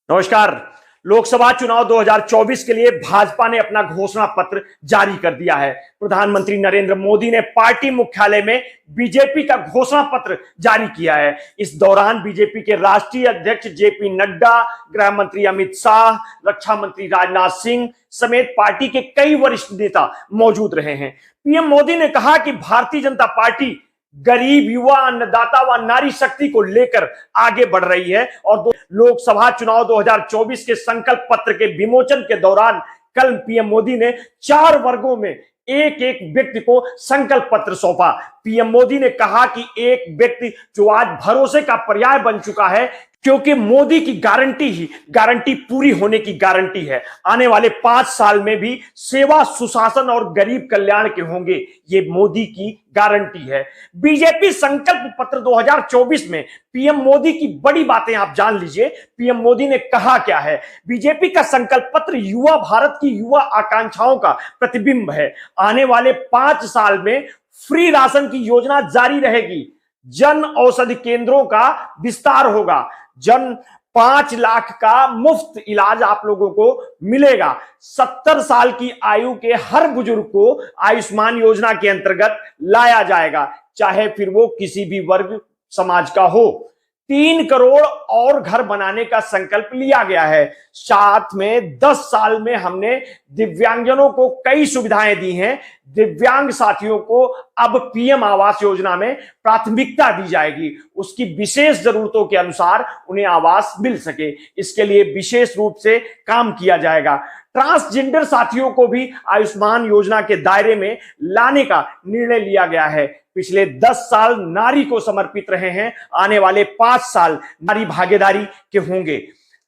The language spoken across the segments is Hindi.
नमस्कार। लोकसभा चुनाव 2024 के लिए भाजपा ने अपना घोषणा पत्र जारी कर दिया है। प्रधानमंत्री नरेंद्र मोदी ने पार्टी मुख्यालय में बीजेपी का घोषणा पत्र जारी किया है। इस दौरान बीजेपी के राष्ट्रीय अध्यक्ष जेपी नड्डा, गृह मंत्री अमित शाह, रक्षा मंत्री राजनाथ सिंह समेत पार्टी के कई वरिष्ठ नेता मौजूद रहे हैं। पीएम मोदी ने कहा कि भारतीय जनता पार्टी गरीब, युवा, अन्नदाता व नारी शक्ति को लेकर आगे बढ़ रही है और लोकसभा चुनाव 2024 के संकल्प पत्र के विमोचन के दौरान कल पीएम मोदी ने 4 वर्गों में एक एक व्यक्ति को संकल्प पत्र सौंपा। पीएम मोदी ने कहा कि एक व्यक्ति जो आज भरोसे का पर्याय बन चुका है, क्योंकि मोदी की गारंटी पूरी होने की गारंटी है। आने वाले 5 साल में भी सेवा, सुशासन और गरीब कल्याण के होंगे, ये मोदी की गारंटी है। बीजेपी संकल्प पत्र 2024 में पीएम मोदी की बड़ी बातें आप जान लीजिए। पीएम मोदी ने कहा क्या है। बीजेपी का संकल्प पत्र युवा भारत की युवा आकांक्षाओं का प्रतिबिंब है। आने वाले 5 साल में फ्री राशन की योजना जारी रहेगी, जन औषधि केंद्रों का विस्तार होगा, 5 लाख का मुफ्त इलाज आप लोगों को मिलेगा, 70 साल की आयु के हर बुजुर्ग को आयुष्मान योजना के अंतर्गत लाया जाएगा, चाहे फिर वो किसी भी वर्ग समाज का हो। 3 करोड़ और घर बनाने का संकल्प लिया गया है। साथ में 10 साल में हमने दिव्यांगजनों को कई सुविधाएं दी हैं। दिव्यांग साथियों को अब पीएम आवास योजना में प्राथमिकता दी जाएगी, उसकी विशेष जरूरतों के अनुसार उन्हें आवास मिल सके, इसके लिए विशेष रूप से काम किया जाएगा। ट्रांसजेंडर साथियों को भी आयुष्मान योजना के दायरे में लाने का निर्णय लिया गया है। पिछले 10 साल नारी को समर्पित रहे हैं, आने वाले 5 साल नारी भागीदारी के होंगे।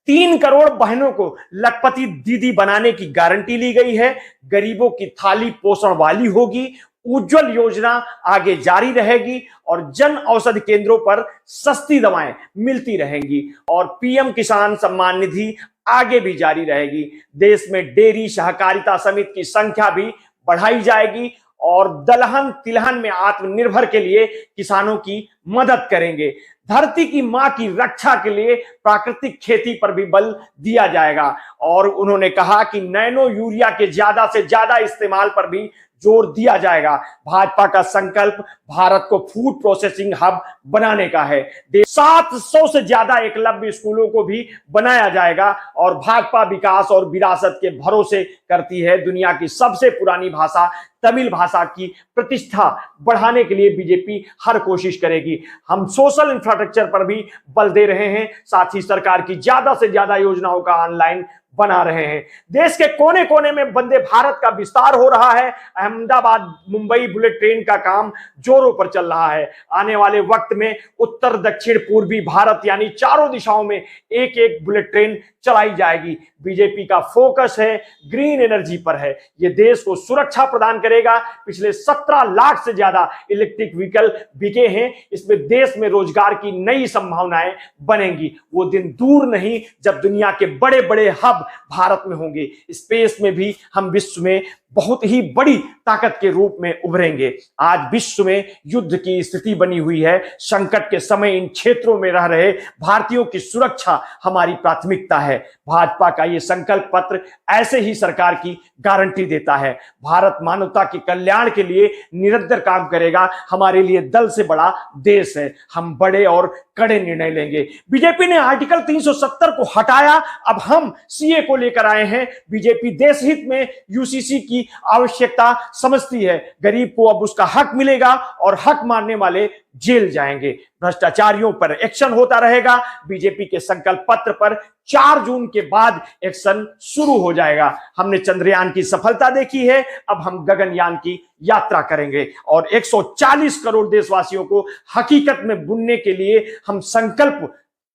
3 करोड़ बहनों को लखपति दीदी बनाने की गारंटी ली गई है। गरीबों की थाली पोषण वाली होगी। उज्जवल योजना आगे जारी रहेगी और जन औषधि केंद्रों पर सस्ती दवाएं मिलती रहेंगी और पीएम किसान सम्मान निधि आगे भी जारी रहेगी। देश में डेयरी सहकारिता समिति की संख्या भी बढ़ाई जाएगी और दलहन तिलहन में आत्मनिर्भर के लिए किसानों की मदद करेंगे। धरती की मां की रक्षा के लिए प्राकृतिक खेती पर भी बल दिया जाएगा और उन्होंने कहा कि नैनो यूरिया के ज्यादा से ज्यादा इस्तेमाल पर भी जोर दिया जाएगा। भाजपा का संकल्प भारत को फूड प्रोसेसिंग हब बनाने का है। 700 से ज्यादा एकलव्य स्कूलों को भी बनाया जाएगा और भाजपा विकास और विरासत के भरोसे करती है। दुनिया की सबसे पुरानी भाषा तमिल भाषा की प्रतिष्ठा बढ़ाने के लिए बीजेपी हर कोशिश करेगी। हम सोशल इंफ्रास्ट्रक्चर पर भी बल दे रहे हैं, साथ ही सरकार की ज्यादा से ज्यादा योजनाओं का ऑनलाइन बना रहे हैं। देश के कोने कोने में वंदे भारत का विस्तार हो रहा है। अहमदाबाद मुंबई बुलेट ट्रेन का काम जोरों पर चल रहा है। आने वाले वक्त में उत्तर दक्षिण पूर्वी भारत यानी चारों दिशाओं में एक एक बुलेट ट्रेन चलाई जाएगी। बीजेपी का फोकस है ग्रीन एनर्जी पर है। यह देश को सुरक्षा प्रदान करेगा। पिछले 17 लाख से ज्यादा इलेक्ट्रिक व्हीकल बिके हैं। इसमें देश में रोजगार की नई संभावनाएं बनेंगी। वो दिन दूर नहीं जब दुनिया के बड़े बड़े हब भारत में होंगे। स्पेस में भी हम विश्व में बहुत ही बड़ी ताकत के रूप में उभरेंगे। आज विश्व में युद्ध की स्थिति बनी हुई है। संकट के समय इन क्षेत्रों में रह रहे भारतीयों की सुरक्षा हमारी प्राथमिकता है। भाजपा का यह संकल्प पत्र ऐसे ही सरकार की गारंटी देता है। भारत मानवता के कल्याण के लिए निरंतर काम करेगा। हमारे लिए दल से बड़ा देश है। हम बड़े और कड़े निर्णय लेंगे। बीजेपी ने आर्टिकल 370 को हटाया, अब हम सीए को लेकर आए हैं। बीजेपी देश हित में यूसीसी की आवश्यकता समझती है। गरीब को अब उसका हक मिलेगा और हक मानने वाले जेल जाएंगे। भ्रष्टाचारियों पर एक्शन होता रहेगा। बीजेपी के संकल्प पत्र पर 4 जून के बाद एक्शन शुरू हो जाएगा। हमने चंद्रयान की सफलता देखी है, अब हम गगनयान की यात्रा करेंगे और 140 करोड़ देशवासियों को हकीकत में बुनने के लिए हम संकल्प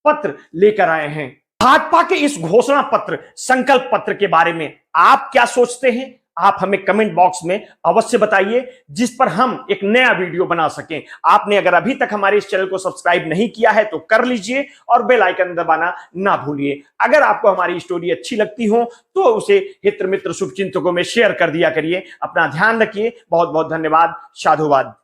पत्र लेकर आए हैं। भाजपा के इस घोषणा पत्र संकल्प पत्र के बारे में आप क्या सोचते हैं? आप हमें कमेंट बॉक्स में अवश्य बताइए, जिस पर हम एक नया वीडियो बना सकें। आपने अगर अभी तक हमारे इस चैनल को सब्सक्राइब नहीं किया है तो कर लीजिए और बेल आइकन दबाना ना भूलिए। अगर आपको हमारी स्टोरी अच्छी लगती हो तो उसे हित मित्र शुभचिंतकों में शेयर कर दिया करिए। अपना ध्यान रखिए। बहुत बहुत धन्यवाद। साधुवाद।